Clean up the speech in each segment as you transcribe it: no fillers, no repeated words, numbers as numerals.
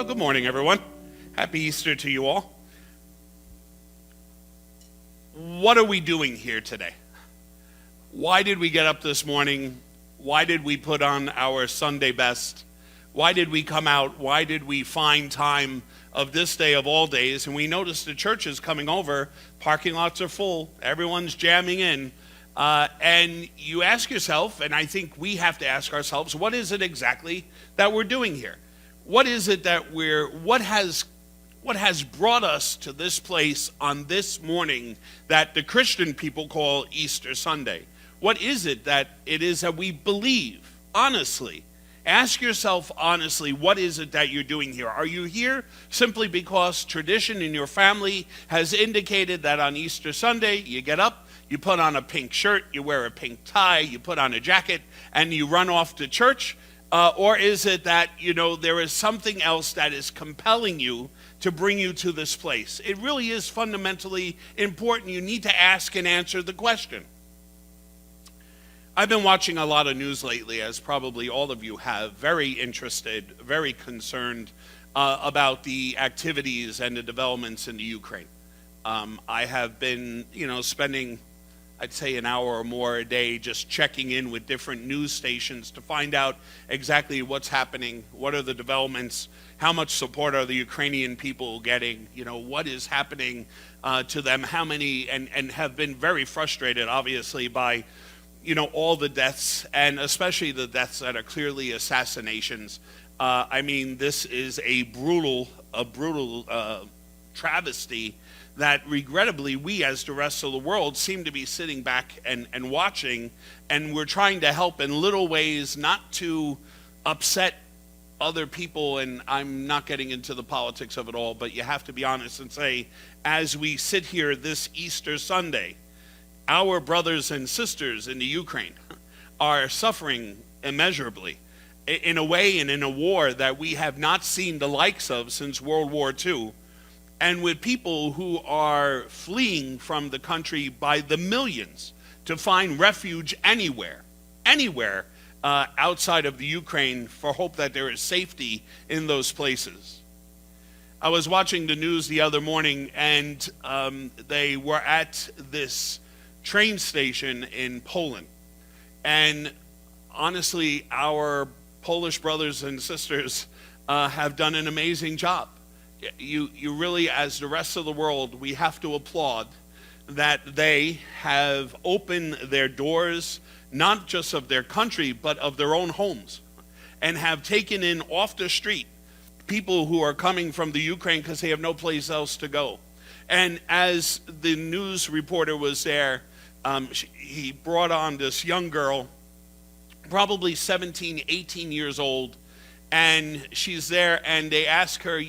So good morning, everyone. Happy Easter to you all. What are we doing here today? Why did we get up this morning? Why did we put on our Sunday best? Why did we come out? Why did we find time of this day of all days? And we noticed the church is coming over. Parking lots are full. Everyone's jamming in. And you ask yourself, and I think we have to ask ourselves, what is it exactly that we're doing here? What is it that what has brought us to this place on this morning that the Christian people call Easter Sunday? What is it that we believe, honestly? Ask yourself honestly, what is it that you're doing here? Are you here simply because tradition in your family has indicated that on Easter Sunday you get up, you put on a pink shirt, you wear a pink tie, you put on a jacket, and you run off to church? Or is it that, there is something else that is compelling you to bring you to this place? It really is fundamentally important. You need to ask and answer the question. I've been watching a lot of news lately, as probably all of you have, very interested, very concerned about the activities and the developments in the Ukraine. I have been, spending, I'd say, an hour or more a day just checking in with different news stations to find out exactly what's happening, what are the developments, how much support are the Ukrainian people getting, what is happening to them, how many, and have been very frustrated, obviously, by all the deaths, and especially the deaths that are clearly assassinations. This is a brutal travesty that regrettably we as the rest of the world seem to be sitting back and watching, and we're trying to help in little ways not to upset other people. And I'm not getting into the politics of it all, but you have to be honest and say, as we sit here this Easter Sunday, our brothers and sisters in the Ukraine are suffering immeasurably in a way and in a war that we have not seen the likes of since World War II, and with people who are fleeing from the country by the millions to find refuge anywhere outside of the Ukraine for hope that there is safety in those places. I was watching the news the other morning, and they were at this train station in Poland. And honestly, our Polish brothers and sisters have done an amazing job. You really, as the rest of the world, we have to applaud that they have opened their doors, not just of their country, but of their own homes, and have taken in off the street people who are coming from the Ukraine because they have no place else to go. And as the news reporter was there, he brought on this young girl, probably 17, 18 years old, and she's there, and they ask her,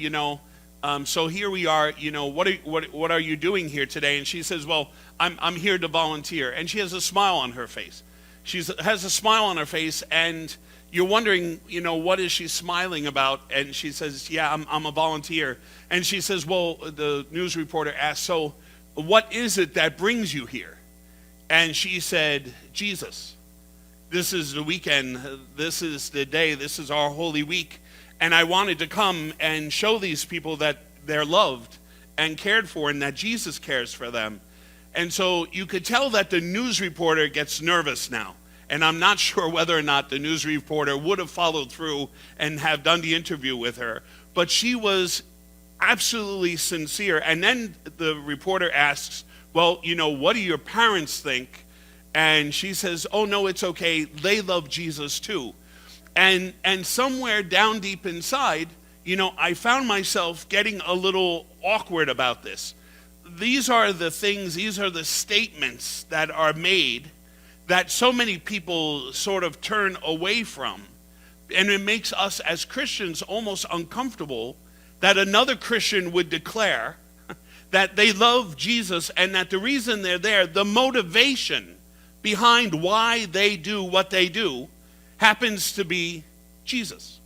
so here we are, what are you doing here today? And she says, well, I'm here to volunteer. And she has a smile on her face. She has a smile on her face, and you're wondering, what is she smiling about? And she says, yeah, I'm a volunteer. And she says, well, the news reporter asked, so what is it that brings you here? And she said, Jesus. This is the weekend. This is the day. This is our Holy Week. And I wanted to come and show these people that they're loved and cared for, and that Jesus cares for them. And so you could tell that the news reporter gets nervous now. And I'm not sure whether or not the news reporter would have followed through and have done the interview with her. But she was absolutely sincere. And then the reporter asks, well, what do your parents think? And she says, oh, no, it's okay. They love Jesus too. And somewhere down deep inside, I found myself getting a little awkward about this. These are the things, these are the statements that are made that so many people sort of turn away from. And it makes us as Christians almost uncomfortable that another Christian would declare that they love Jesus, and that the reason they're there, the motivation behind why they do what they do, happens to be Jesus.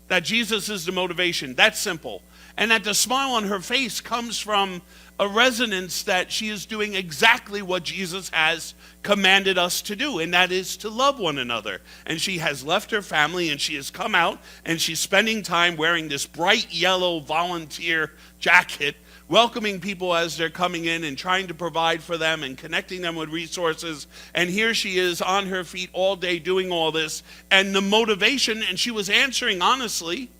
That Jesus is the motivation. That's simple. And that the smile on her face comes from a resonance that she is doing exactly what Jesus has commanded us to do, and that is to love one another. And she has left her family and she has come out and she's spending time wearing this bright yellow volunteer jacket, welcoming people as they're coming in and trying to provide for them and connecting them with resources. And here she is on her feet all day doing all this. And the motivation, and she was answering honestly,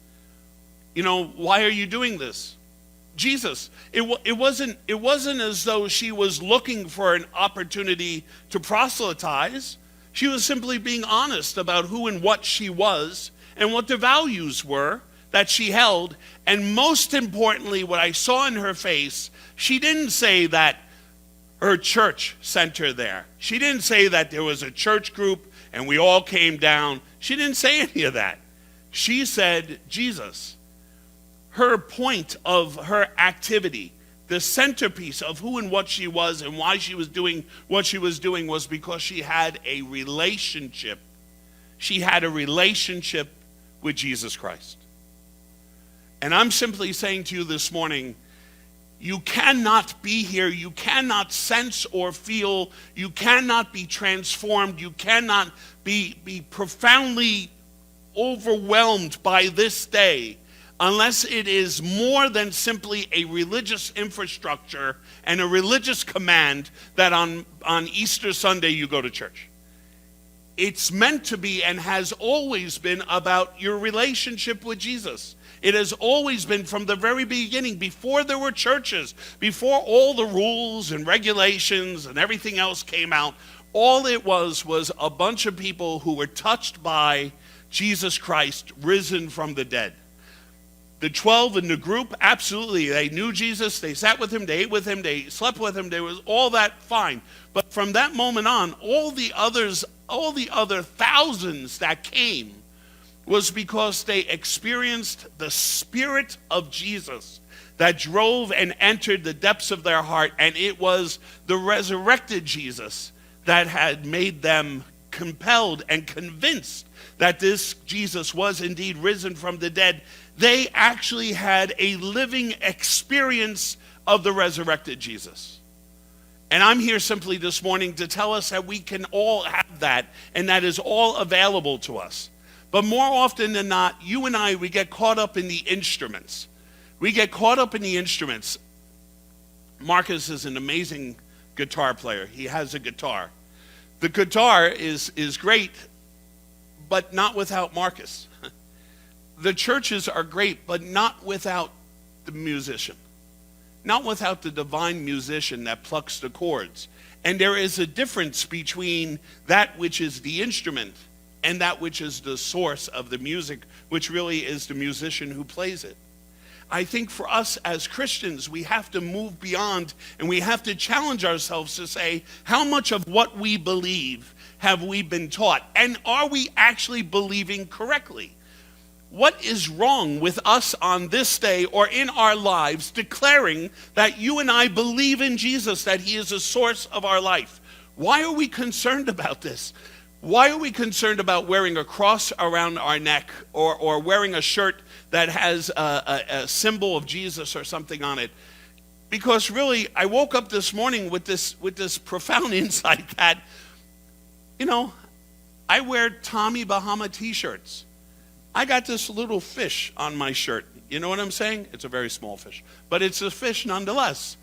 why are you doing this? Jesus. It wasn't as though she was looking for an opportunity to proselytize. She was simply being honest about who and what she was and what the values were that she held. And most importantly, what I saw in her face, she didn't say that her church sent her there. She didn't say that there was a church group and we all came down. She didn't say any of that. She said Jesus. Her point of her activity, the centerpiece of who and what she was and why she was doing what she was doing, was because she had a relationship. She had a relationship with Jesus Christ. And I'm simply saying to you this morning, you cannot be here, you cannot sense or feel, you cannot be transformed, you cannot be profoundly overwhelmed by this day unless it is more than simply a religious infrastructure and a religious command that on Easter Sunday you go to church. It's meant to be and has always been about your relationship with Jesus. It has always been from the very beginning, before there were churches, before all the rules and regulations and everything else came out. All it was a bunch of people who were touched by Jesus Christ risen from the dead. The 12 in the group, absolutely, they knew Jesus, they sat with him, they ate with him, they slept with him, there was all that fine. But from that moment on, all the other thousands that came was because they experienced the Spirit of Jesus that drove and entered the depths of their heart, and it was the resurrected Jesus that had made them compelled and convinced that this Jesus was indeed risen from the dead. They actually had a living experience of the resurrected Jesus. And I'm here simply this morning to tell us that we can all have that, and that is all available to us. But more often than not, you and I, we get caught up in the instruments. We get caught up in the instruments. Marcus is an amazing guitar player. He has a guitar. The guitar is great, but not without Marcus. The churches are great, but not without the musician. Not without the divine musician that plucks the chords. And there is a difference between that which is the instrument and that which is the source of the music, which really is the musician who plays it. I think for us as Christians, we have to move beyond, and we have to challenge ourselves to say, how much of what we believe have we been taught? And are we actually believing correctly? What is wrong with us on this day or in our lives declaring that you and I believe in Jesus, that he is the source of our life? Why are we concerned about this? Why are we concerned about wearing a cross around our neck or wearing a shirt that has a symbol of Jesus or something on it? Because really, I woke up this morning with this profound insight that, I wear Tommy Bahama t-shirts. I got this little fish on my shirt. You know what I'm saying? It's a very small fish, but it's a fish nonetheless.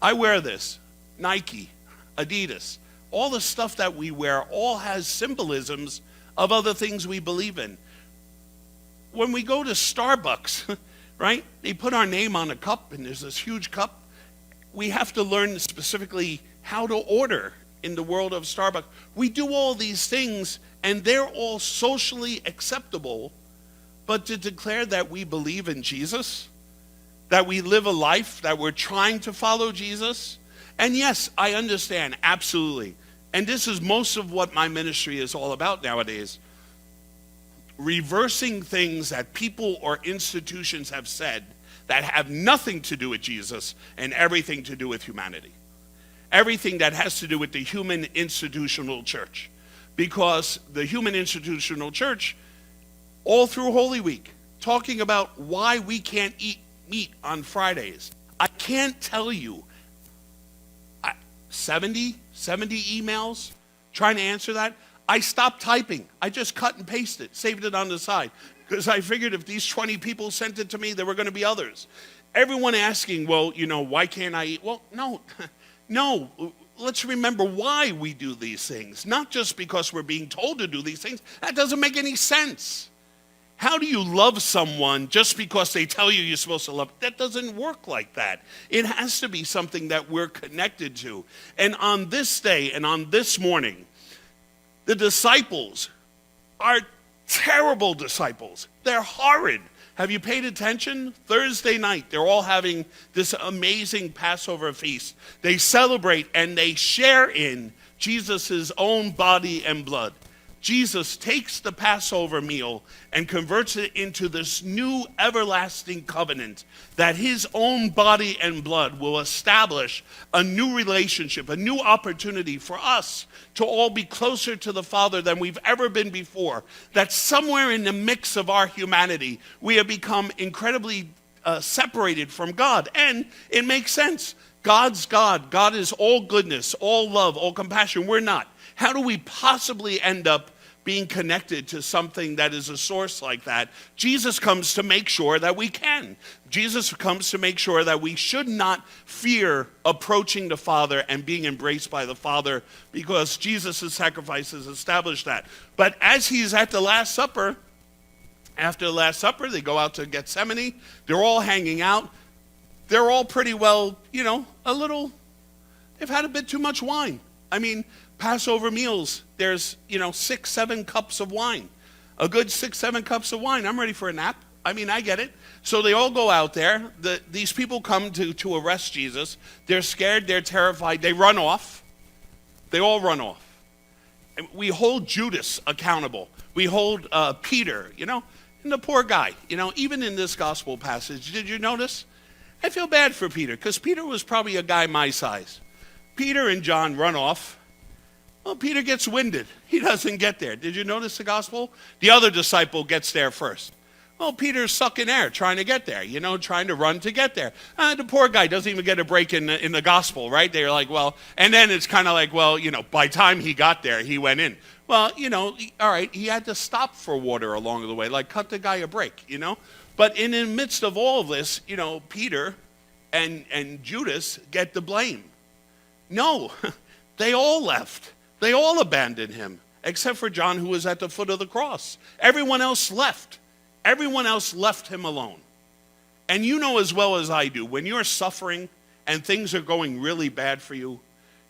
I wear this. Nike, Adidas, all the stuff that we wear all has symbolisms of other things we believe in. When we go to Starbucks, right, they put our name on a cup and there's this huge cup. We have to learn specifically how to order in the world of Starbucks. We do all these things and they're all socially acceptable. But to declare that we believe in Jesus, that we live a life, that we're trying to follow Jesus. And yes, I understand, absolutely. And this is most of what my ministry is all about nowadays. Reversing things that people or institutions have said that have nothing to do with Jesus and everything to do with humanity. Everything that has to do with the human institutional church. Because the human institutional church, all through Holy Week, talking about why we can't eat meat on Fridays. I can't tell you 70 emails trying to answer that. I stopped typing. I just cut and pasted, saved it on the side. Because I figured if these 20 people sent it to me, there were going to be others. Everyone asking, well, why can't I eat? Well, no. Let's remember why we do these things. Not just because we're being told to do these things. That doesn't make any sense. How do you love someone just because they tell you you're supposed to love? That doesn't work like that. It has to be something that we're connected to. And on this day and on this morning, the disciples are terrible disciples. They're horrid. Have you paid attention? Thursday night, they're all having this amazing Passover feast. They celebrate and they share in Jesus' own body and blood. Jesus takes the Passover meal and converts it into this new everlasting covenant that his own body and blood will establish a new relationship, a new opportunity for us to all be closer to the Father than we've ever been before. That somewhere in the mix of our humanity, we have become incredibly separated from God. And it makes sense. God's God. God is all goodness, all love, all compassion. We're not. How do we possibly end up being connected to something that is a source like that? Jesus comes to make sure that we can. Jesus comes to make sure that we should not fear approaching the Father and being embraced by the Father, because Jesus' sacrifice has established that. But as he's at the Last Supper, after the Last Supper, they go out to Gethsemane. They're all hanging out. They're all pretty well, they've had a bit too much wine. I mean, Passover meals, there's, 6, 7 cups of wine. A good 6, 7 cups of wine. I'm ready for a nap. I mean, I get it. So they all go out there. These people come to arrest Jesus. They're scared. They're terrified. They run off. They all run off. And we hold Judas accountable. We hold Peter, and the poor guy. Even in this gospel passage, did you notice? I feel bad for Peter, because Peter was probably a guy my size. Peter and John run off. Well, Peter gets winded. He doesn't get there. Did you notice the gospel? The other disciple gets there first. Well, Peter's sucking air, trying to get there, trying to run to get there. The poor guy doesn't even get a break in the gospel, right? They're like, well, and then it's kind of like, well, by the time he got there, he went in. Well, all right, he had to stop for water along the way, like cut the guy a break, But in the midst of all of this, Peter and Judas get the blame. No, they all left. They all abandoned him, except for John, who was at the foot of the cross. Everyone else left. Everyone else left him alone. And you know as well as I do, when you're suffering and things are going really bad for you,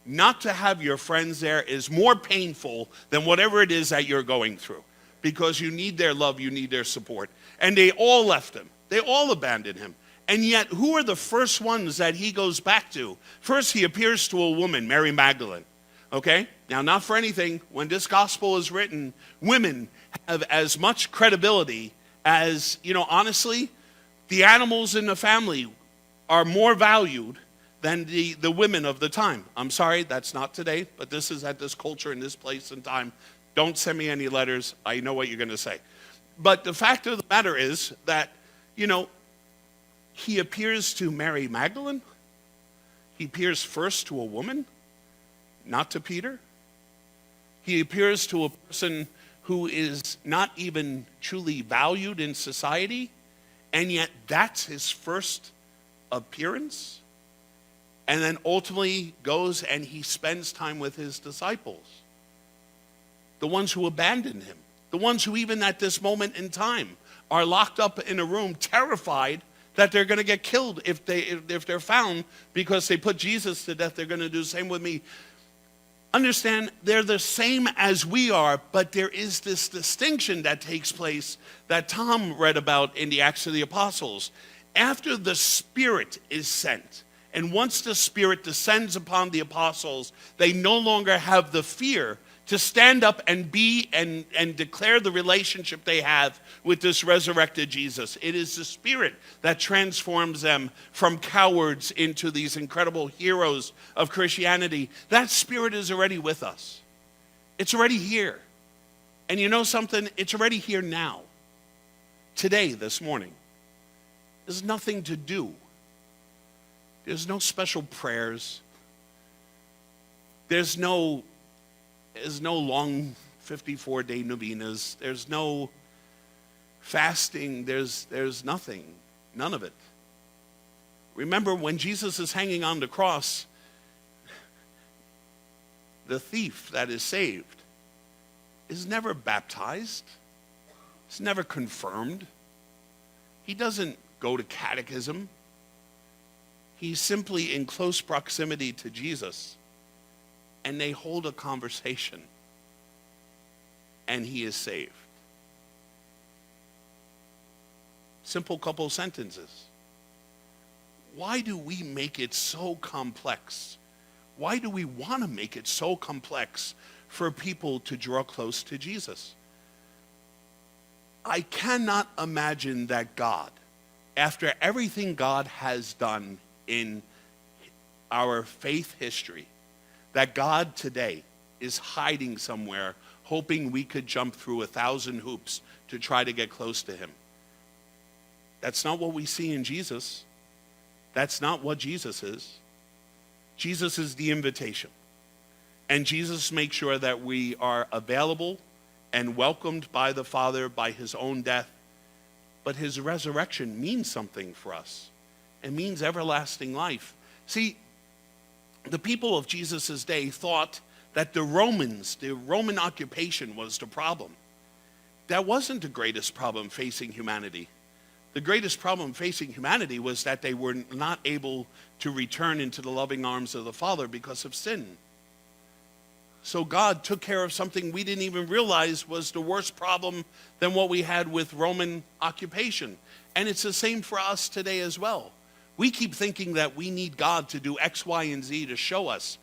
not to have your friends there is more painful than whatever it is that you're going through, because you need their love, you need their support. And they all left him. They all abandoned him. And yet, who are the first ones that he goes back to? First, he appears to a woman, Mary Magdalene. Okay? Now, not for anything, when this gospel is written, women have as much credibility as, honestly, the animals in the family are more valued than the women of the time. I'm sorry, that's not today, but this is at this culture in this place and time. Don't send me any letters. I know what you're going to say. But the fact of the matter is that, he appears to Mary Magdalene. He appears first to a woman, not to Peter. He appears to a person who is not even truly valued in society, and yet that's his first appearance. And then ultimately goes and he spends time with his disciples, the ones who abandoned him, the ones who even at this moment in time are locked up in a room, terrified that they're going to get killed if they're found, because they put Jesus to death. They're going to do the same with me. Understand, they're the same as we are, but there is this distinction that takes place that Tom read about in the Acts of the Apostles. After the Spirit is sent, and once the Spirit descends upon the apostles, they no longer have the fear to stand up and be and declare the relationship they have with this resurrected Jesus. It is the Spirit that transforms them from cowards into these incredible heroes of Christianity. That Spirit is already with us. It's already here. And you know something? It's already here now. Today, this morning. There's nothing to do. There's no special prayers. There's no long 54-day novenas. There's no fasting. There's nothing. None of it. Remember, when Jesus is hanging on the cross, the thief that is saved is never baptized. It's never confirmed. He doesn't go to catechism. He's simply in close proximity to Jesus, and they hold a conversation, and he is saved. Simple couple sentences. Why do we make it so complex? Why do we want to make it so complex for people to draw close to Jesus? I cannot imagine that God, after everything God has done in our faith history, that God today is hiding somewhere, hoping we could jump through 1,000 hoops to try to get close to him. That's not what we see in Jesus. That's not what Jesus is. Jesus is the invitation. And Jesus makes sure that we are available and welcomed by the Father by his own death. But his resurrection means something for us. It means everlasting life. See, the people of Jesus' day thought that the Roman occupation was the problem. That wasn't the greatest problem facing humanity. The greatest problem facing humanity was that they were not able to return into the loving arms of the Father because of sin. So God took care of something we didn't even realize was the worst problem than what we had with Roman occupation. And it's the same for us today as well. We keep thinking that we need God to do X, Y, and Z to show us.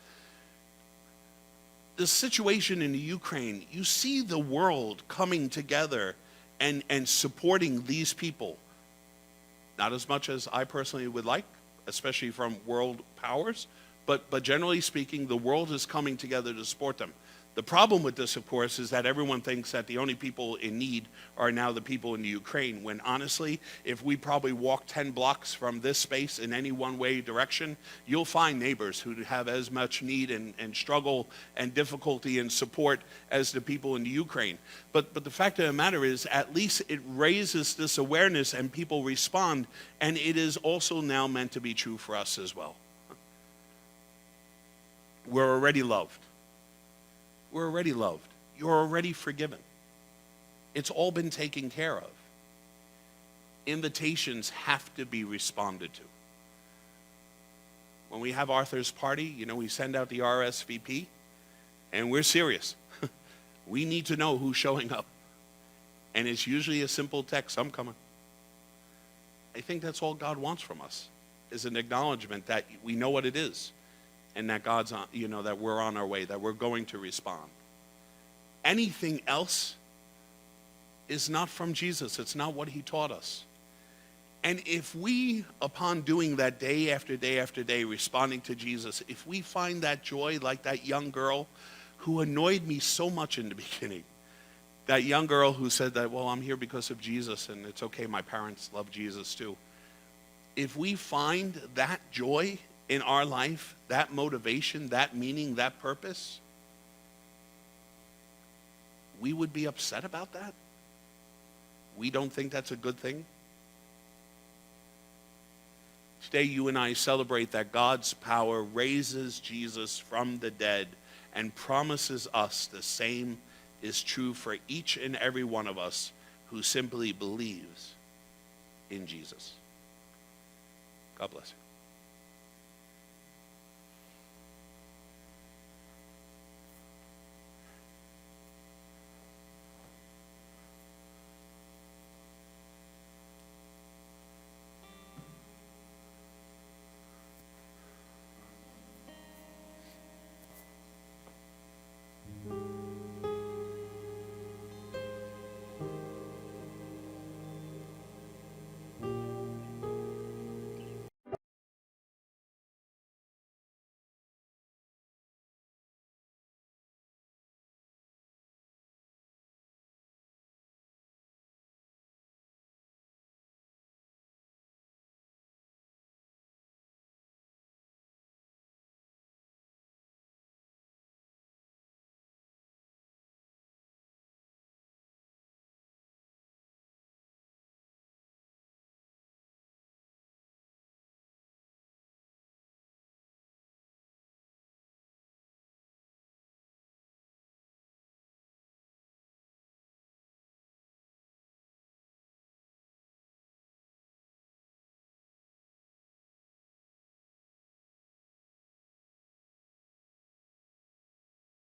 The situation in the Ukraine, you see the world coming together and supporting these people. Not as much as I personally would like, especially from world powers, but generally speaking, the world is coming together to support them. The problem with this, of course, is that everyone thinks that the only people in need are now the people in the Ukraine, when honestly, if we probably walk 10 blocks from this space in any one-way direction, you'll find neighbors who have as much need and struggle and difficulty and support as the people in the Ukraine. But the fact of the matter is, at least it raises this awareness and people respond, and it is also now meant to be true for us as well. We're already loved. We're already loved. You're already forgiven. It's all been taken care of. Invitations have to be responded to. When we have Arthur's party, we send out the RSVP, and we're serious. We need to know who's showing up. And it's usually a simple text, I'm coming. I think that's all God wants from us, is an acknowledgement that we know what it is. And that God's on, that we're on our way, that we're going to respond. Anything else is not from Jesus. It's not what he taught us. And if we, upon doing that day after day after day, responding to Jesus, if we find that joy like that young girl who annoyed me so much in the beginning, that young girl who said that, well, I'm here because of Jesus and it's okay, my parents love Jesus too. If we find that joy in our life, that motivation, that meaning, that purpose, we would be upset about that? We don't think that's a good thing? Today, you and I celebrate that God's power raises Jesus from the dead and promises us the same is true for each and every one of us who simply believes in Jesus. God bless you.